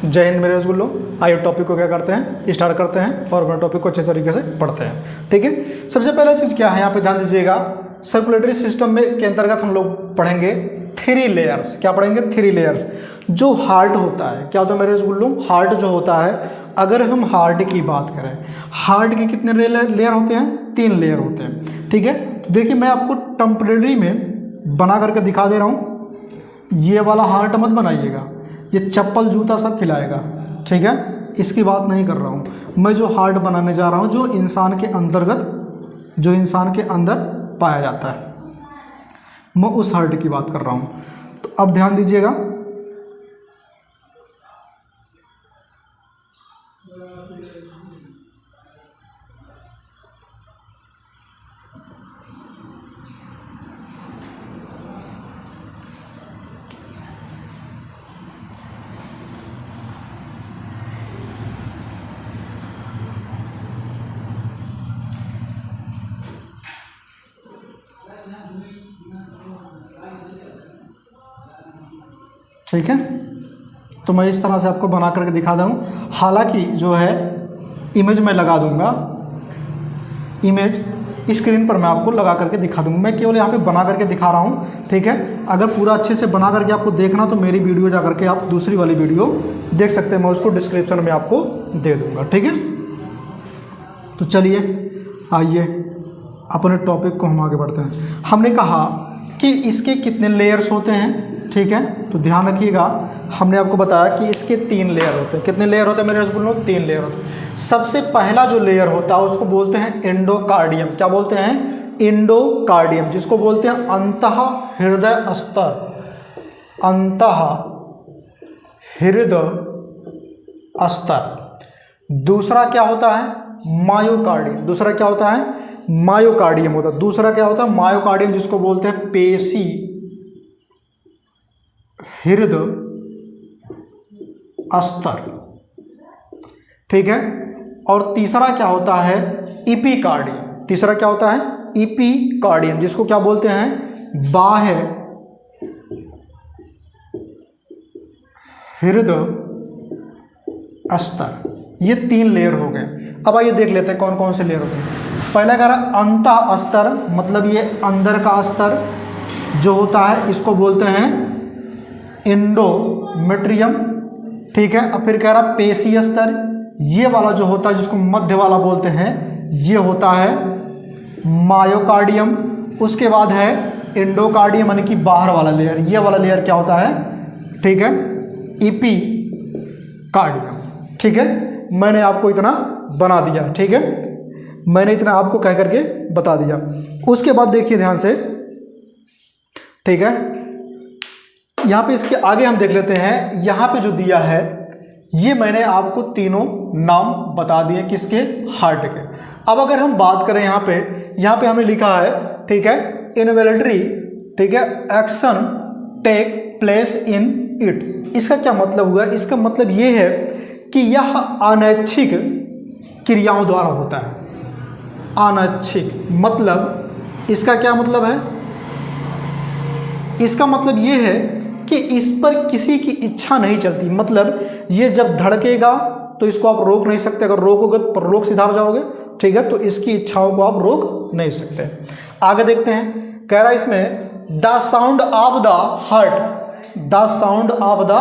जय हिंद मेरे रसगुल्लो। आइए टॉपिक को क्या करते हैं, स्टार्ट करते हैं और अपने टॉपिक को अच्छे तरीके से पढ़ते हैं। ठीक है, सबसे पहला चीज़ क्या है यहाँ पे ध्यान दीजिएगा। सर्कुलेटरी सिस्टम में के अंतर्गत हम लोग पढ़ेंगे 3 लेयर्स। क्या पढ़ेंगे? 3 लेयर्स। जो हार्ट होता है, क्या होता है मेरे रसगुल्लो? हार्ट जो होता है, अगर हम हार्ट की बात करें, हार्ट के कितने लेयर होते हैं? 3 लेयर होते हैं। ठीक है, तो देखिए मैं आपको टेम्परेरी में बना करके दिखा दे रहा हूँ। ये वाला हार्ट मत बनाइएगा, ये चप्पल जूता सब खिलाएगा। ठीक है, इसकी बात नहीं कर रहा हूँ मैं। जो हार्ट बनाने जा रहा हूँ जो इंसान के अंतर्गत, जो इंसान के अंदर पाया जाता है, मैं उस हार्ट की बात कर रहा हूँ। तो अब ध्यान दीजिएगा, ठीक है। तो मैं इस तरह से आपको बना करके दिखा दूँ। हालांकि जो है इमेज मैं लगा दूंगा, इमेज स्क्रीन पर मैं आपको लगा करके दिखा दूंगा। मैं केवल यहाँ पे बना करके दिखा रहा हूँ। ठीक है, अगर पूरा अच्छे से बना करके आपको देखना तो मेरी वीडियो जा करके आप दूसरी वाली वीडियो देख सकते हैं, मैं उसको डिस्क्रिप्शन में आपको दे दूँगा। ठीक है, तो चलिए आइए अपने टॉपिक को हम आगे बढ़ते हैं। हमने कहा कि इसके कितने लेयर्स होते हैं। ठीक है, तो ध्यान रखिएगा, हमने आपको बताया कि इसके 3 लेयर होते हैं। कितने लेयर होते हैं मेरे रसगुल्लों? 3 लेयर होते हैं। सबसे पहला जो लेयर होता है उसको बोलते हैं एंडोकार्डियम। क्या बोलते हैं? एंडोकार्डियम, जिसको बोलते हैं अंतः हृदय स्तर। अंतः हृदय स्तर। दूसरा क्या होता है? मायोकार्डियम। दूसरा क्या होता है? मायोकार्डियम होता है। दूसरा क्या होता है? मायोकार्डियम, जिसको बोलते हैं पेशी हृदय स्तर। ठीक है, और तीसरा क्या होता है? इपिकार्डियम। तीसरा क्या होता है? इपिकार्डियम, जिसको क्या बोलते हैं? बाह्य हृदय स्तर। ये 3 लेयर हो गए। अब आइए देख लेते हैं कौन कौन से लेयर होते हैं। पहला कह रहा अंतः स्तर, मतलब ये अंदर का स्तर जो होता है इसको बोलते हैं एंडोमेट्रियम। ठीक है, अब फिर कह रहा पेशी स्तर, ये वाला जो होता है जिसको मध्य वाला बोलते हैं, ये होता है मायोकार्डियम। उसके बाद है एंडोकार्डियम, यानी कि बाहर वाला लेयर। ये वाला लेयर क्या होता है? ठीक है, इपिकार्डियम। ठीक है, मैंने आपको इतना बना दिया। ठीक है, मैंने इतना आपको कह करके बता दिया। उसके बाद देखिए ध्यान से, ठीक है, यहाँ पे इसके आगे हम देख लेते हैं। यहाँ पे जो दिया है ये मैंने आपको तीनों नाम बता दिए किसके? हार्ट के। अब अगर हम बात करें यहाँ पे हमने लिखा है, ठीक है, इनवॉल्यूंटरी, ठीक है, action take place in it. इसका क्या मतलब हुआ? इसका मतलब ये है कि यह अनैच्छिक क्रियाओं द्वारा होता है। अनैच्छिक मतलब इसका क्या मतलब है? इसका मतलब ये है कि इस पर किसी की इच्छा नहीं चलती। मतलब ये जब धड़केगा तो इसको आप रोक नहीं सकते। अगर रोकोगे तो रोक सिधार जाओगे। ठीक है, तो इसकी इच्छाओं को आप रोक नहीं सकते। आगे देखते हैं, कह रहा है इसमें the sound of the heart. The sound of the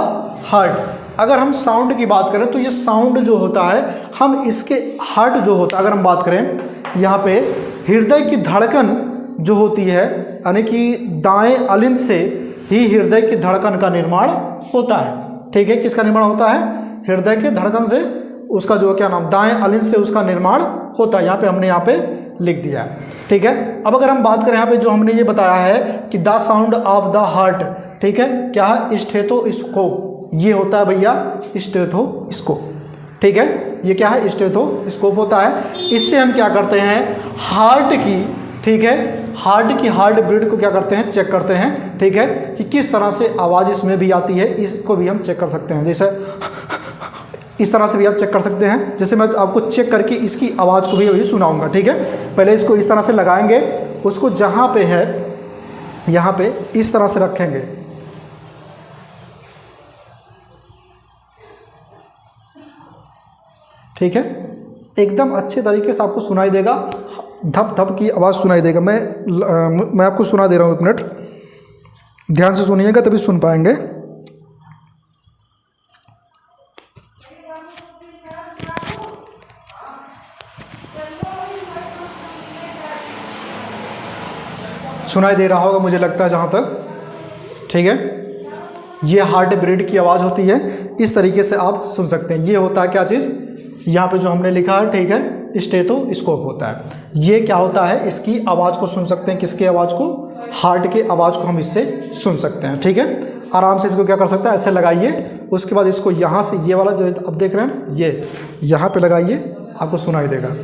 heart. अगर हम साउंड की बात करें तो ये साउंड जो होता है, हम इसके हार्ट जो होता है, अगर हम बात करें यहाँ पे हृदय की धड़कन जो होती है, यानी कि दाएं अलिंद से ही हृदय की धड़कन का निर्माण होता है। ठीक है, किसका निर्माण होता है? हृदय के धड़कन से, उसका जो क्या नाम, दाएं अलिंद से उसका निर्माण होता है। यहाँ पे हमने यहाँ पे लिख दिया है। ठीक है, अब अगर हम बात करें यहाँ पे जो हमने ये बताया है कि the sound of the heart, ठीक है, क्या है? स्टेथोस्कोप। ये होता है भैया स्टेथोस्कोप। ठीक है, ये क्या है? स्टेथोस्कोप होता है। इससे हम क्या करते हैं? हार्ट की, ठीक है, हार्ट की हार्ट बीट को क्या करते हैं? चेक करते हैं। ठीक है, कि किस तरह से आवाज़ इसमें भी आती है, इसको भी हम चेक कर सकते हैं। जैसे इस तरह से भी आप चेक कर सकते हैं। जैसे मैं आपको चेक करके इसकी आवाज़ को भी अभी सुनाऊंगा। ठीक है, पहले इसको इस तरह से लगाएंगे, उसको जहाँ पे है यहाँ पे इस तरह से रखेंगे। ठीक है, एकदम अच्छे तरीके से आपको सुनाई देगा, धप धप की आवाज़ सुनाई देगा। मैं आपको सुना दे रहा हूँ, 1 मिनट ध्यान से सुनिएगा तभी सुन पाएंगे। सुनाई दे रहा होगा मुझे लगता है जहाँ तक, ठीक है। ये हार्ट ब्रीड की आवाज़ होती है, इस तरीके से आप सुन सकते हैं। ये होता है क्या चीज़, यहाँ पे जो हमने लिखा है, ठीक है, स्टेथोस्कोप होता है। ये क्या होता है, इसकी आवाज़ को सुन सकते हैं, किसकी आवाज़ को, हार्ट के आवाज़ को हम इससे सुन सकते हैं, ठीक है। आराम से इसको क्या कर सकता है, ऐसे लगाइए, उसके बाद इसको यहाँ से ये वाला जो अब देख रहे हैं ना, ये यहाँ पे लगाइए, आपको सुनाई देगा।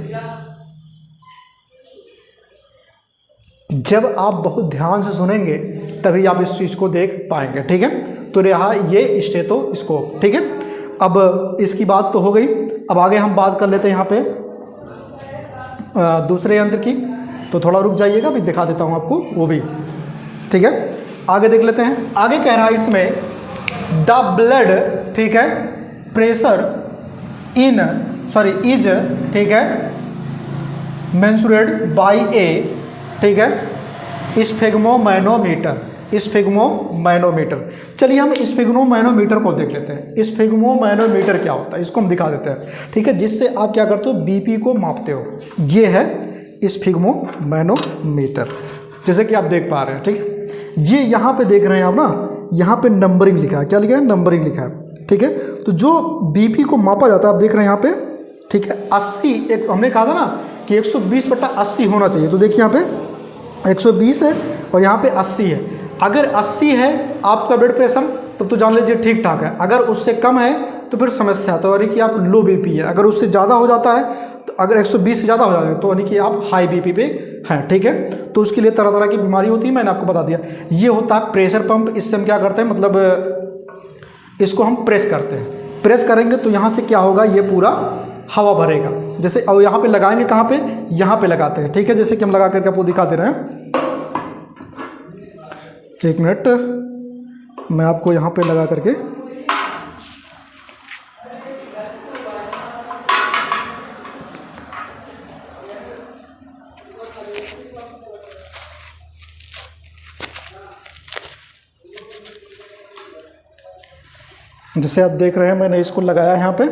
जब आप बहुत ध्यान से सुनेंगे तभी आप इस चीज़ को देख पाएंगे, ठीक है। तो रहा ये स्टेथोस्कोप, ठीक है। अब इसकी बात तो हो गई, अब आगे हम बात कर लेते हैं यहाँ पे दूसरे यंत्र की। तो थोड़ा रुक जाइएगा, भी दिखा देता हूँ आपको वो भी, ठीक है। आगे देख लेते हैं। आगे कह रहा है इसमें द ब्लड, ठीक है, प्रेशर इज, ठीक है, मेंसुरेट बाय ए, ठीक है, स्फिग्मोमैनोमीटर। स्फिग्मोमैनोमीटर, चलिए हम स्फिग्मोमैनोमीटर को देख लेते हैं। स्फिग्मोमैनोमीटर क्या होता है इसको हम दिखा देते हैं, ठीक है, जिससे आप क्या करते हो, बीपी को मापते हो। ये है स्फिग्मोमैनोमीटर, जैसे कि आप देख पा रहे हैं, ठीक है। ये यहाँ पे देख रहे हैं आप ना, यहाँ पे नंबरिंग लिखा है, क्या लिखा है, नंबरिंग लिखा है, ठीक है। तो जो बीपी को मापा जाता है आप देख रहे हैं यहाँ पे, ठीक है, 80, एक हमने कहा था ना कि 120/80 होना चाहिए। तो देखिए यहाँ पे 120 है और यहाँ पे 80 है। अगर 80 है आपका ब्लड प्रेशर तब तो जान लीजिए ठीक ठाक है, अगर उससे कम है तो फिर समस्या, तो यानी कि आप लो बीपी है। अगर उससे ज़्यादा हो जाता है, तो अगर 120 से ज़्यादा हो जाता है तो यानी कि आप हाई बीपी पे हैं, ठीक है। तो उसके लिए तरह तरह की बीमारी होती है, मैंने आपको बता दिया। ये होता है प्रेशर पंप, इससे हम क्या करते हैं, मतलब इसको हम प्रेस करते हैं। प्रेस करेंगे तो यहाँ से क्या होगा, ये पूरा हवा भरेगा, जैसे, और यहाँ पे लगाएंगे कहाँ पे, यहाँ पे लगाते हैं, ठीक है, जैसे कि हम लगा करके आपको दिखा दे रहे हैं। 1 मिनट मैं आपको यहाँ पे लगा करके, जैसे आप देख रहे हैं मैंने इसको लगाया यहाँ पे,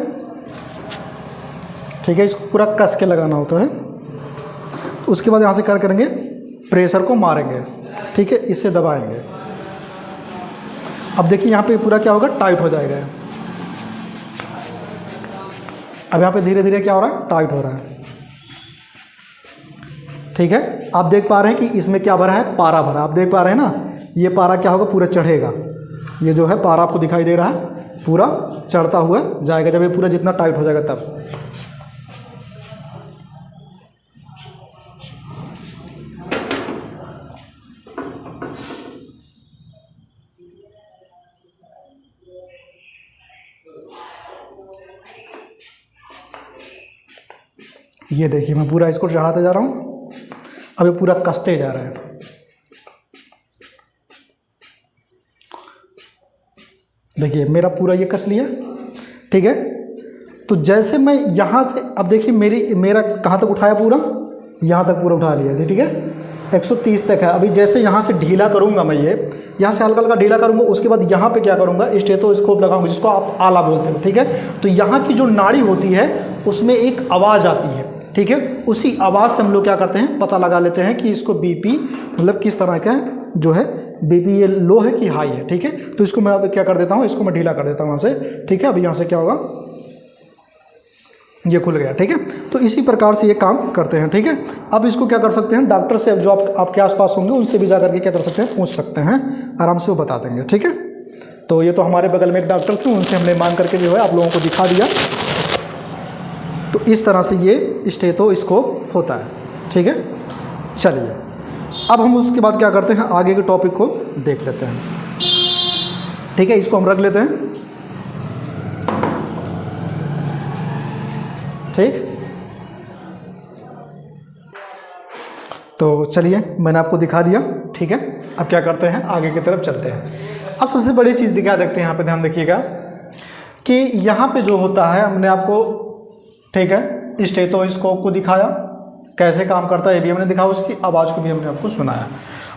ठीक है। इसको पूरा कस के लगाना होता है। उसके बाद यहाँ से क्या करेंगे, प्रेशर को मारेंगे, ठीक है, इसे दबाएंगे। अब देखिए यहाँ पे पूरा क्या होगा, टाइट हो जाएगा। अब यहाँ पे धीरे धीरे क्या हो रहा है, टाइट हो रहा है, ठीक है। आप देख पा रहे हैं कि इसमें क्या भरा है, पारा भरा। आप देख पा रहे हैं ना, ये पारा क्या होगा, पूरा चढ़ेगा। ये जो है पारा आपको दिखाई दे रहा है, पूरा चढ़ता हुआ जाएगा जब ये पूरा जितना टाइट हो जाएगा तब। ये देखिए मैं पूरा इसको चढ़ाते जा रहा हूँ, अब ये पूरा कसते जा रहा है। देखिए मेरा पूरा ये कस लिया, ठीक है। तो जैसे मैं यहाँ से, अब देखिए मेरा कहाँ तक उठाया, पूरा यहाँ तक पूरा उठा लिया, ठीक है, 130 तक है। अभी जैसे यहाँ से ढीला करूँगा, मैं ये यहाँ से हल्का हल्का ढीला करूँगा, उसके बाद यहाँ पे क्या करूँगा, स्टेथोस्कोप लगाऊंगा, जिसको आप आला बोलते हो, ठीक है। तो यहाँ की जो नाड़ी होती है उसमें एक आवाज़ आती है, ठीक है। उसी आवाज़ से हम लोग क्या करते हैं, पता लगा लेते हैं कि इसको बीपी मतलब किस तरह का जो है, बीपी ये लो है कि हाई है, ठीक है। तो इसको मैं अब क्या कर देता हूँ, इसको मैं ढीला कर देता हूँ यहाँ से, ठीक है। अब यहाँ से क्या होगा, ये खुल गया, ठीक है। तो इसी प्रकार से ये काम करते हैं, ठीक है। अब इसको क्या कर सकते हैं, डॉक्टर से जो आपके आसपास होंगे उनसे भी जा करके क्या कर सकते हैं, पूछ सकते हैं, आराम से वो बता देंगे, ठीक है। तो ये तो हमारे बगल में एक डॉक्टर थे, उनसे हमने मांग करके जो है आप लोगों को दिखा दिया। तो इस तरह से ये स्टेथोस्कोप होता है, ठीक है। चलिए अब हम उसके बाद क्या करते हैं, आगे के टॉपिक को देख लेते हैं, ठीक है। इसको हम रख लेते हैं, ठीक। तो चलिए मैंने आपको दिखा दिया, ठीक है। अब क्या करते हैं, आगे की तरफ चलते हैं। अब सबसे बड़ी चीज़ दिखा देखते हैं, यहाँ पे ध्यान देखिएगा कि यहाँ पे जो होता है, हमने आपको ठीक है। स्टेथोस्कोप को दिखाया, कैसे काम करता है ये भी हमने दिखाया, उसकी आवाज़ को भी हमने आपको सुनाया।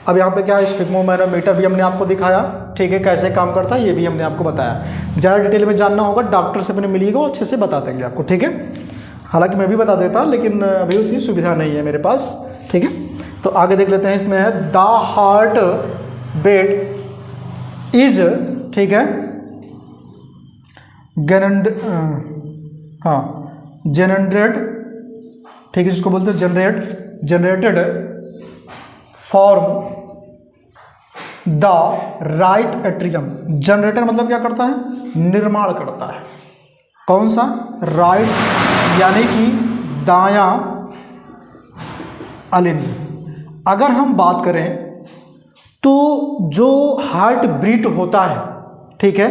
अब यहाँ पे क्या है, स्फिग्मोमैनोमीटर भी हमने आपको दिखाया, ठीक है, कैसे काम करता है ये भी हमने आपको बताया। ज़्यादा डिटेल में जानना होगा डॉक्टर से अपने मिलिएगा, वो अच्छे से बता देंगे आपको, ठीक है। हालांकि मैं भी बता देता लेकिन अभी उतनी सुविधा नहीं है मेरे पास, ठीक है। तो आगे देख लेते हैं, इसमें है द हार्ट बीट इज, ठीक है, जनरेट, ठीक है, जिसको बोलते हैं generated form the right atrium. Generator मतलब क्या करता है, निर्माण करता है। कौन सा, राइट यानी कि दायां अलिंद। अगर हम बात करें तो जो हार्ट बीट होता है, ठीक है,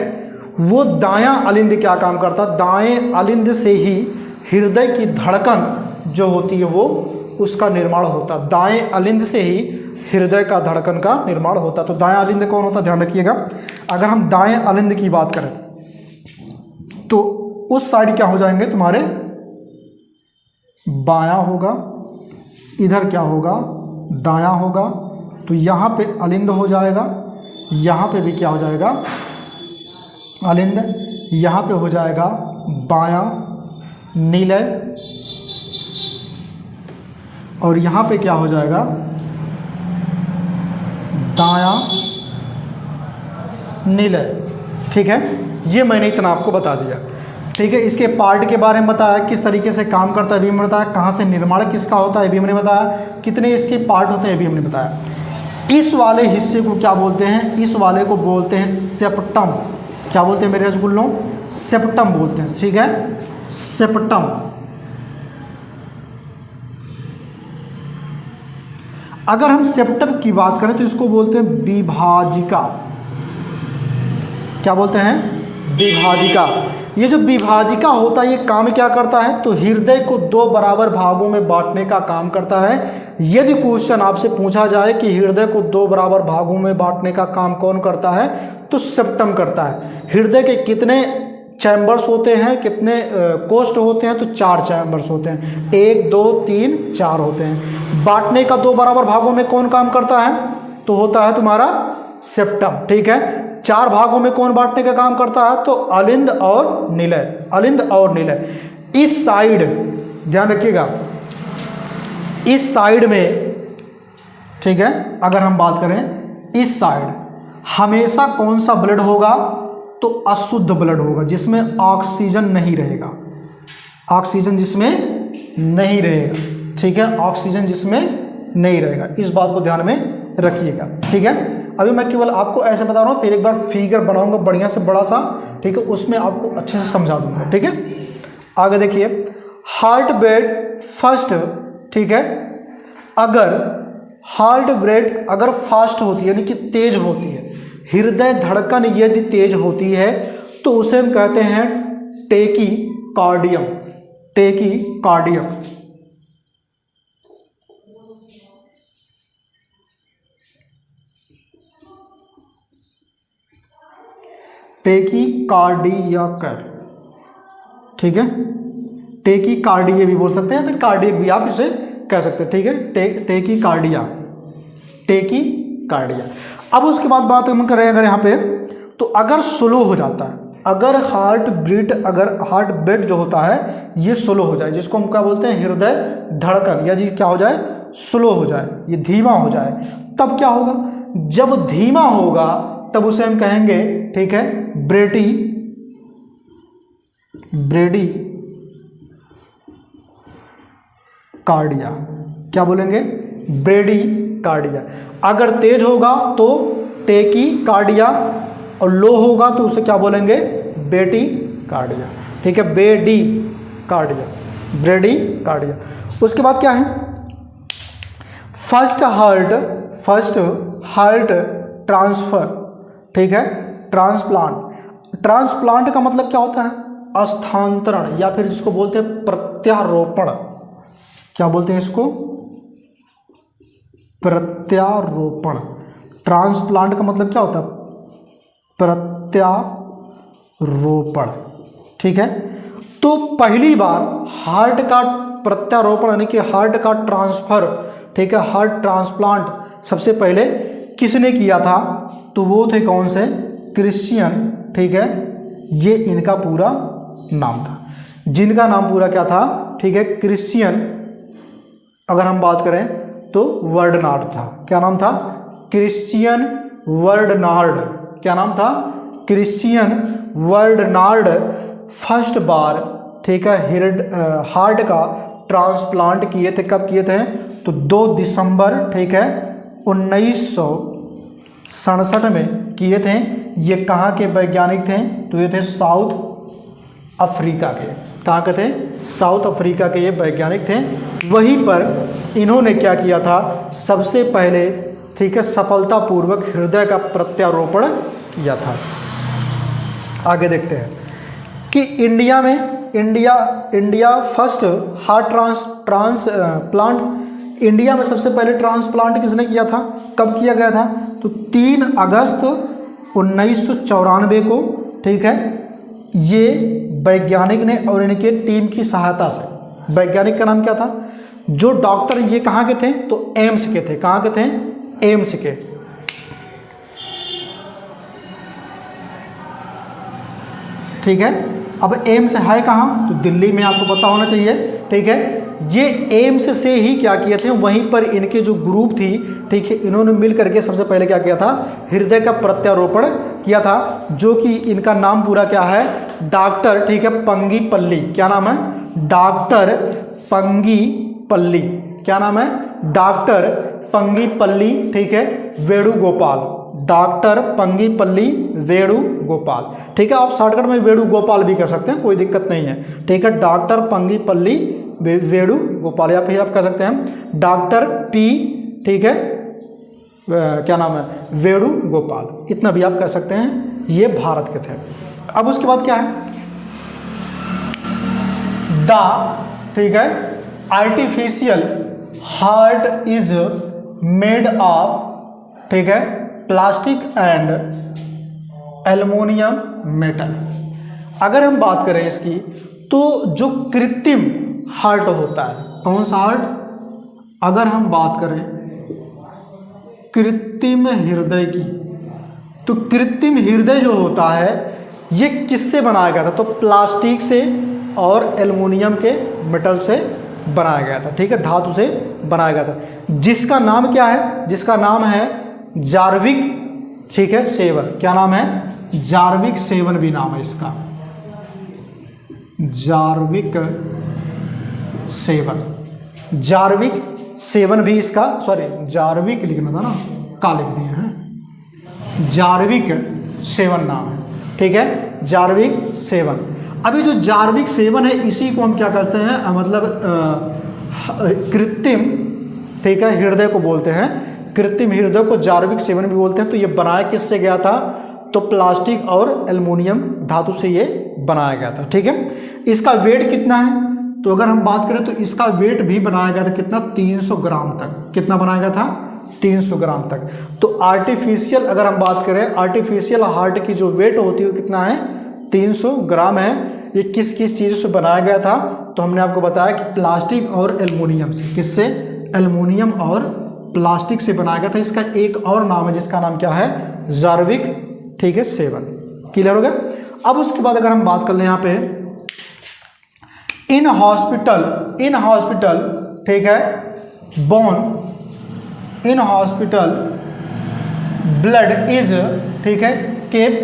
वो दायां अलिंद क्या काम करता है, दाएं अलिंद से ही हृदय की धड़कन जो होती है वो उसका निर्माण होता है। दाएं अलिंद से ही हृदय का धड़कन का निर्माण होता है। तो दायां अलिंद कौन होता है, ध्यान रखिएगा। अगर हम दाएं अलिंद की बात करें तो उस साइड क्या हो जाएंगे तुम्हारे, बायां होगा, इधर क्या होगा, दायां होगा। तो यहाँ पे अलिंद हो जाएगा, यहाँ पे भी क्या हो जाएगा, अलिंद, यहाँ पे हो जाएगा बायां नीलय, और यहाँ पे क्या हो जाएगा, दायां नीलय, ठीक है। ये मैंने इतना आपको बता दिया, ठीक है। इसके पार्ट के बारे में बताया, किस तरीके से काम करता है भी हमने बताया, कहाँ से निर्माण किसका होता है भी हमने बताया, कितने इसके पार्ट होते हैं भी हमने बताया। इस वाले हिस्से को क्या बोलते हैं, इस वाले को बोलते हैं सेप्टम। क्या बोलते हैं मेरे रसगुल्लों, सेप्टम बोलते हैं, ठीक है, सेप्टम। अगर हम सेप्टम की बात करें तो इसको बोलते हैं विभाजिका। क्या बोलते हैं, विभाजिका। ये जो विभाजिका होता है ये काम क्या करता है, तो हृदय को दो बराबर भागों में बांटने का काम करता है। यदि क्वेश्चन आपसे पूछा जाए कि हृदय को दो बराबर भागों में बांटने का काम कौन करता है, तो सेप्टम करता है। हृदय के कितने चैम्बर्स होते हैं, कितने कोष्ठ होते हैं, तो 4 चैम्बर्स होते हैं, 1 2 3 4 होते हैं। बांटने का दो बराबर भागों में कौन काम करता है, तो होता है तुम्हारा सेप्टम, ठीक है। 4 भागों में कौन बांटने का काम करता है, तो अलिंद और निलय, अलिंद और निलय। इस साइड ध्यान रखिएगा, इस साइड में, ठीक है, अगर हम बात करें इस साइड हमेशा कौन सा ब्लड होगा, तो अशुद्ध ब्लड होगा, जिसमें ऑक्सीजन नहीं रहेगा, ऑक्सीजन जिसमें नहीं रहेगा, ठीक है, ऑक्सीजन जिसमें नहीं रहेगा। इस बात को ध्यान में रखिएगा, ठीक है। अभी मैं केवल आपको ऐसे बता रहा हूँ, फिर एक बार फिगर बनाऊंगा बढ़िया से बड़ा सा, ठीक है, उसमें आपको अच्छे से समझा दूंगा, ठीक है। आगे देखिए, हार्ट बीट फर्स्ट, ठीक है, अगर हार्ट बीट अगर फास्ट होती है यानी कि तेज होती है, हृदय धड़कन यदि तेज होती है तो उसे हम कहते हैं टेकी कार्डियम, टेकी कार्डियम। टेकी कार्डियक, ठीक है, टेकी कार्डिया भी बोल सकते हैं, फिर कार्डियक भी आप इसे कह सकते हैं, ठीक है, टेकी कार्डिया, टेकी कार्डिया। अब उसके बाद बात हम करें अगर यहाँ पे, तो अगर स्लो हो जाता है, अगर हार्ट बीट जो होता है ये स्लो हो जाए, जिसको हम क्या बोलते हैं, हृदय धड़कन, या जी क्या हो जाए, स्लो हो जाए, ये धीमा हो जाए, तब क्या होगा, जब धीमा होगा तब उसे हम कहेंगे, ठीक है, ब्रेडी कार्डिया। क्या बोलेंगे, ब्रेडी कार्डिया। अगर तेज होगा तो टेकी कार्डिया, और लो होगा तो उसे क्या बोलेंगे, बेटी कार्डिया, ठीक है, बेडी कार्डिया, ब्रेडी कार्डिया। उसके बाद क्या है, फर्स्ट हार्ट ट्रांसफर, ठीक है, ट्रांसप्लांट का मतलब क्या होता है, स्थानांतरण, या फिर जिसको बोलते हैं प्रत्यारोपण। क्या बोलते हैं इसको, प्रत्यारोपण। ट्रांसप्लांट का मतलब क्या होता है, प्रत्यारोपण, ठीक है। तो पहली बार हार्ट का प्रत्यारोपण यानी कि हार्ट का ट्रांसफर, ठीक है, हार्ट ट्रांसप्लांट सबसे पहले किसने किया था? तो वो थे कौन से? क्रिश्चियन, ठीक है, ये इनका पूरा नाम था, जिनका नाम पूरा क्या था? ठीक है, क्रिश्चियन। अगर हम बात करें तो वर्डनार्ड था। क्या नाम था? क्रिश्चियन वर्डनार्ड। क्या नाम था? क्रिश्चियन वर्डनार्ड फर्स्ट बार, ठीक है, हार्ट का ट्रांसप्लांट किए थे। कब किए थे? तो 2 दिसंबर, ठीक है, 1967 में किए थे। ये कहाँ के वैज्ञानिक थे? तो ये थे साउथ अफ्रीका के। कहाँ के थे? साउथ अफ्रीका के ये वैज्ञानिक थे। वहीं पर इन्होंने क्या किया था? सबसे पहले, ठीक है, सफलतापूर्वक हृदय का प्रत्यारोपण किया था। आगे देखते हैं कि इंडिया में India first heart transplant, India में सबसे पहले ट्रांसप्लांट किसने किया था? कब किया गया था? तो 3 अगस्त 1994 को, ठीक है, ये वैज्ञानिक ने और इनके टीम की सहायता से, वैज्ञानिक का नाम क्या था? जो डॉक्टर, ये कहाँ के थे? तो एम्स के थे। कहाँ के थे? एम्स के। ठीक है, अब एम्स है कहाँ? तो दिल्ली में, आपको पता होना चाहिए। ठीक है, ये एम्स से ही क्या किए थे? वहीं पर इनके जो ग्रुप थी, ठीक है, इन्होंने मिल करके सबसे पहले क्या किया था? हृदय का प्रत्यारोपण किया था, जो कि इनका नाम पूरा क्या है? डॉक्टर, ठीक है, पंगीपल्ली। क्या नाम है? डॉक्टर पंगीपल्ली। क्या नाम है? डॉक्टर पंगीपल्ली, ठीक है, वेणुगोपाल। डॉक्टर पंगीपल्ली वेणुगोपाल। ठीक है, आप शॉर्टकट में वेणुगोपाल भी कर सकते हैं, कोई दिक्कत नहीं है। ठीक है, डॉक्टर पंगीपल्ली वेणुगोपाल, या फिर आप कह सकते हैं डॉक्टर पी, ठीक है, क्या नाम है? वेणुगोपाल। इतना भी आप कह सकते हैं। ये भारत के थे। अब उसके बाद क्या है? द, ठीक है, artificial heart is made of, ठीक है, प्लास्टिक एंड एल्युमिनियम मेटल। अगर हम बात करें इसकी, तो जो कृत्रिम हार्ट होता है, कौन सा हार्ट? अगर हम बात करें कृत्रिम हृदय की, तो कृत्रिम हृदय जो होता है ये किससे बनाया गया था? तो प्लास्टिक से और एल्युमिनियम के मेटल से बनाया गया था। ठीक है, धातु से बनाया गया था, जिसका नाम क्या है? जिसका नाम है जार्विक, ठीक है, 7। क्या नाम है? जार्विक 7 भी नाम है इसका, जार्विक 7। जार्विक 7 भी इसका, सॉरी जार्विक लिखना था ना, का लिख दिए हैं, जार्विक 7 नाम है। ठीक है, जार्विक 7। अभी जो जार्विक 7 है, इसी को हम क्या करते हैं? मतलब कृत्रिम, ठीक है, हृदय को बोलते हैं। कृत्रिम हृदय को जार्विक 7 भी बोलते हैं। तो ये बनाया किससे गया था? तो प्लास्टिक और एल्युमिनियम धातु से ये बनाया गया था। ठीक है, इसका वेट कितना है? तो अगर हम बात करें तो इसका वेट भी बनाया गया था कितना? 300 ग्राम तक। कितना बनाया गया था? 300 ग्राम तक। तो आर्टिफिशियल, अगर हम बात करें आर्टिफिशियल हार्ट की जो वेट होती है वो कितना है? 300 ग्राम है। ये किस किस चीज़ से बनाया गया था? तो हमने आपको बताया कि प्लास्टिक और एल्युमिनियम से। किससे? एल्युमिनियम और प्लास्टिक से बनाया गया था। इसका एक और नाम है, जिसका नाम क्या है? जार्विक, ठीक है, 7। क्लियर हो गया? अब उसके बाद अगर हम बात कर लें यहाँ पे, इन हॉस्पिटल, ठीक है, bone in hospital blood is, ठीक है, केप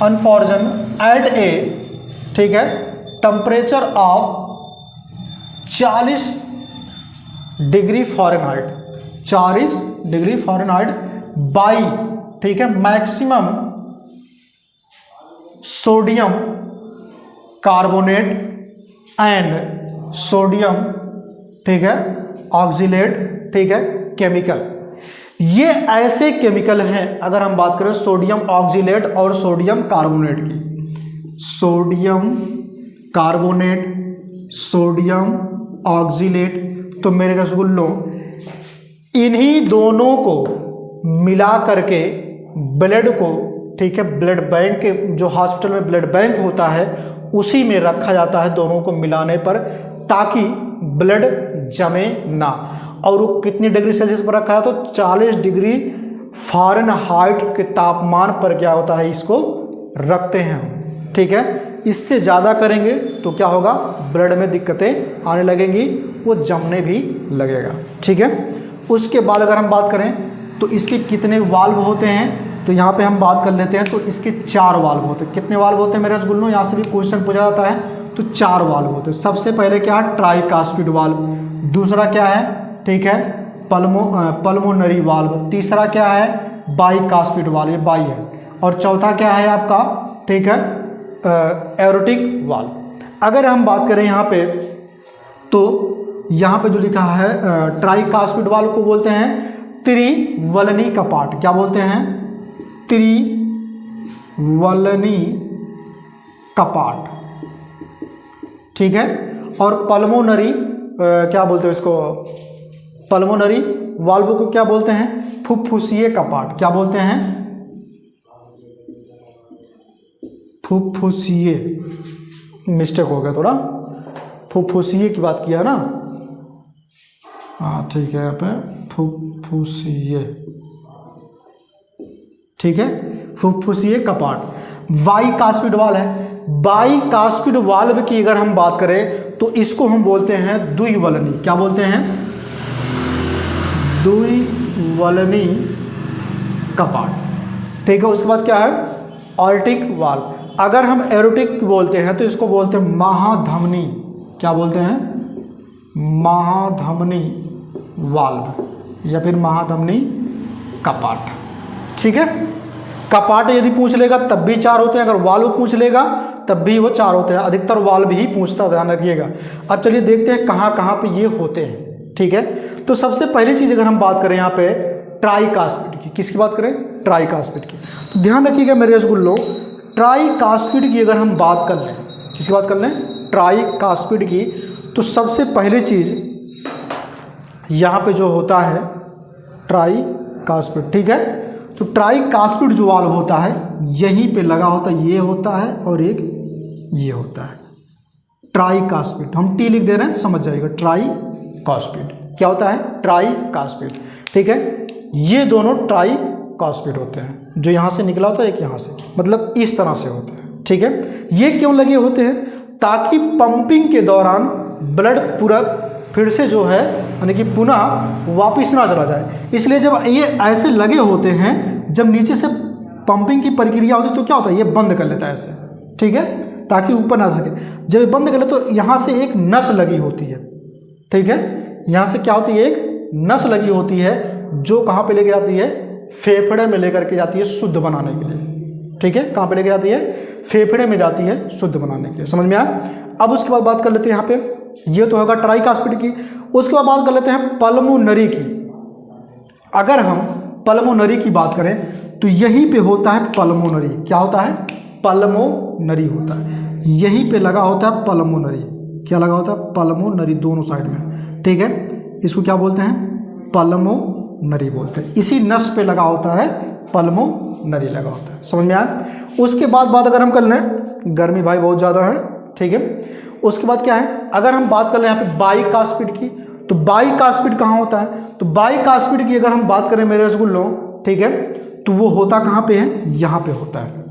अनफॉर्जन एट ए, ठीक है, temperature of 40 degree Fahrenheit, 40 degree Fahrenheit by, ठीक है, maximum sodium carbonate and sodium, ठीक है, ऑक्जिलेट, ठीक है, केमिकल। ये ऐसे केमिकल हैं, अगर हम बात करें सोडियम ऑक्जिलेट और सोडियम कार्बोनेट की, सोडियम कार्बोनेट, सोडियम ऑक्जिलेट, तो मेरे रसगुल्लों इन्हीं दोनों को मिला करके ब्लड को, ठीक है, ब्लड बैंक के जो हॉस्पिटल में ब्लड बैंक होता है उसी में रखा जाता है दोनों को मिलाने पर, ताकि ब्लड जमे ना। और वो कितनी डिग्री सेल्सियस पर रखा है, तो 40 डिग्री फ़ारेनहाइट के तापमान पर क्या होता है, इसको रखते हैं। ठीक है, इससे ज़्यादा करेंगे तो क्या होगा, ब्लड में दिक्कतें आने लगेंगी, वो जमने भी लगेगा। ठीक है, उसके बाद अगर हम बात करें तो इसके कितने वाल्व होते हैं, तो यहाँ पे हम बात कर लेते हैं। तो इसके 4 वाल्व होते हैं। कितने वाल्व होते हैं मेरे रसगुल्लों, यहाँ से भी क्वेश्चन पूछा जाता है। तो 4 वाल्व होते हैं। सबसे पहले क्या है, ट्राइकास्पिड वाल्व। दूसरा क्या है, ठीक है, पल्मोनरी वाल्व। तीसरा क्या है, बाइकास्पिड वाल्व, ये बाई है। और चौथा क्या है आपका, ठीक है, एरोटिक वाल्व। अगर हम बात करें यहाँ पे, तो यहाँ पे जो लिखा है ट्राइकास्पिड वाल्व को बोलते हैं त्रिवलनी कपाट। क्या बोलते हैं, त्रिवलनी कपाट। ठीक है, और पल्मोनरी क्या बोलते हैं इसको, पल्मोनरी वाल्व को क्या बोलते हैं, फुफ्फुसीय कपाट। क्या बोलते हैं, फुफ्फुसीय, मिस्टेक हो गया थोड़ा, फुफ्फुसीय की बात किया ना, हाँ ठीक है, यहाँ पे फुफ्फुसीय, ठीक है, फुफ्फुसीय कपाट। बाइकास्पिड वाल्व है। बाइकास्पिड वाल्व की अगर हम बात करें तो इसको हम बोलते हैं द्विवलनी। क्या बोलते हैं, द्विवलनी कपाट। ठीक है, उसके बाद क्या है, ऑर्टिक वाल्व। अगर हम एरोटिक बोलते हैं तो इसको बोलते हैं महाधमनी। क्या बोलते हैं, महाधमनी वाल्व या फिर महाधमनी कपाट। ठीक है, कपाट यदि पूछ लेगा तब भी 4 होते हैं, अगर वाल्व पूछ लेगा तब भी वो 4 होते हैं। अधिकतर वाल्व ही पूछता, ध्यान रखिएगा। अब चलिए देखते हैं कहाँ कहाँ पे ये होते हैं। ठीक है, तो सबसे पहली चीज़ अगर हम बात करें यहाँ पे ट्राइकास्पिड की, किसकी बात करें, ट्राइकास्पिड की, तो ध्यान रखिएगा मेरे रसगुल्लों, ट्राइकास्पिड की अगर हम बात कर लें, किसकी बात कर लें, ट्राइकास्पिड की, तो सबसे पहली चीज़ यहाँ पे जो होता है ट्राइकास्पिड। ठीक है, तो ट्राइकास्पिड जो वाल्व होता है यहीं पे लगा होता है, ये होता है और एक ये होता है ट्राइकास्पिड। हम टी लिख दे रहे हैं, समझ जाइएगा, ट्राइकास्पिड क्या होता है, ट्राइकास्पिड। ठीक है, ये दोनों ट्राइकास्पिड होते हैं, जो यहाँ से निकला होता है एक यहाँ से, मतलब इस तरह से होते हैं। ठीक है, ये क्यों लगे होते हैं, ताकि पंपिंग के दौरान ब्लड पूरा फिर से जो है यानी कि पुनः वापस ना चला जाए। इसलिए जब ये ऐसे लगे होते हैं, जब नीचे से पंपिंग की प्रक्रिया होती है तो क्या होता है, ये बंद कर लेता है ऐसे। ठीक है, ताकि ऊपर ना सके। जब ये बंद कर ले तो यहाँ से एक नस लगी होती है। ठीक है, यहाँ से क्या होती है, एक नस लगी होती है, जो कहाँ पे लेके जाती है, फेफड़े में लेकर के जाती है शुद्ध बनाने के लिए। ठीक है, कहाँ पे लेके जाती है, फेफड़े में जाती है शुद्ध बनाने के लिए। समझ में आया। अब उसके बाद बात कर लेते हैं यहाँ पे, ये तो होगा ट्राइकास्पिड की। उसके बाद बात कर लेते हैं पल्मोनरी की। अगर हम पल्मोनरी की बात करें तो यहीं पे होता है पल्मोनरी। क्या होता है, पल्मोनरी होता है, यहीं पे लगा होता है पल्मोनरी। क्या लगा होता है, पल्मोनरी, दोनों साइड में। ठीक है, इसको क्या बोलते हैं, पल्मोनरी बोलते हैं। इसी नस पे लगा होता है, पल्मोनरी लगा होता है। समझ में आया। उसके बाद बात अगर हम कर लें, गर्मी भाई बहुत ज़्यादा है। ठीक है, उसके बाद क्या है, अगर हम बात कर लें यहाँ पे बाइकास्पिड की, तो बाइकास्पिड कहाँ होता है, तो बाइकास्पिड की अगर हम बात करें मेरे रसगुल्लों, ठीक है, तो वो होता कहाँ पे है, यहाँ पे होता है।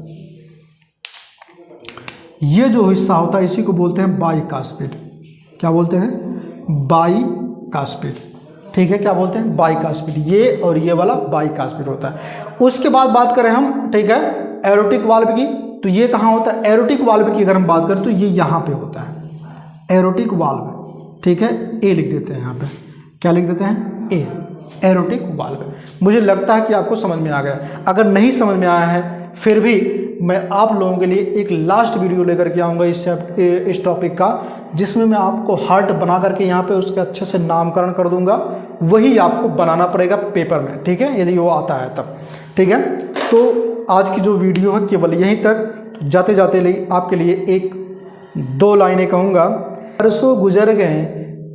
ये जो हिस्सा होता है इसी को बोलते हैं बाइकास्पिड। क्या बोलते हैं, बाइकास्पिड। ठीक है, क्या बोलते हैं, बाइकास्पिड। ये और ये वाला बाइकास्पिड होता है। उसके बाद बात करें हम, ठीक है, एरोटिक वाल्व की, तो ये कहाँ होता है, एरोटिक वाल्व की अगर हम बात करें तो ये यहाँ पे होता है, एरोटिक वाल्व। ठीक है, ए लिख देते हैं यहाँ पे, क्या लिख देते हैं, ए, एरोटिक वाल्व। मुझे लगता है कि आपको समझ में आ गया। अगर नहीं समझ में आया है फिर भी मैं आप लोगों के लिए एक लास्ट वीडियो लेकर के आऊँगा इस टॉपिक का, जिसमें मैं आपको हार्ट बना करके यहाँ पे उसका अच्छे से नामकरण कर दूंगा। वही आपको बनाना पड़ेगा पेपर में। ठीक है, यदि वो आता है तब। ठीक है, तो आज की जो वीडियो है केवल यहीं तक। जाते जाते आपके लिए 1-2 लाइनें कहूँगा। बरसों गुजर गए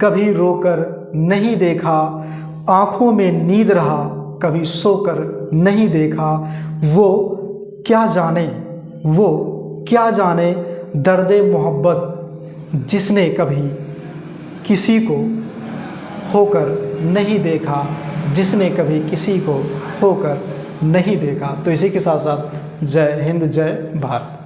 कभी रोकर नहीं देखा, आँखों में नींद रहा कभी सोकर नहीं देखा, वो क्या जाने, वो क्या जाने दर्द मोहब्बत जिसने कभी किसी को होकर नहीं देखा, जिसने कभी किसी को होकर नहीं देखा। तो इसी के साथ साथ जय हिंद, जय भारत।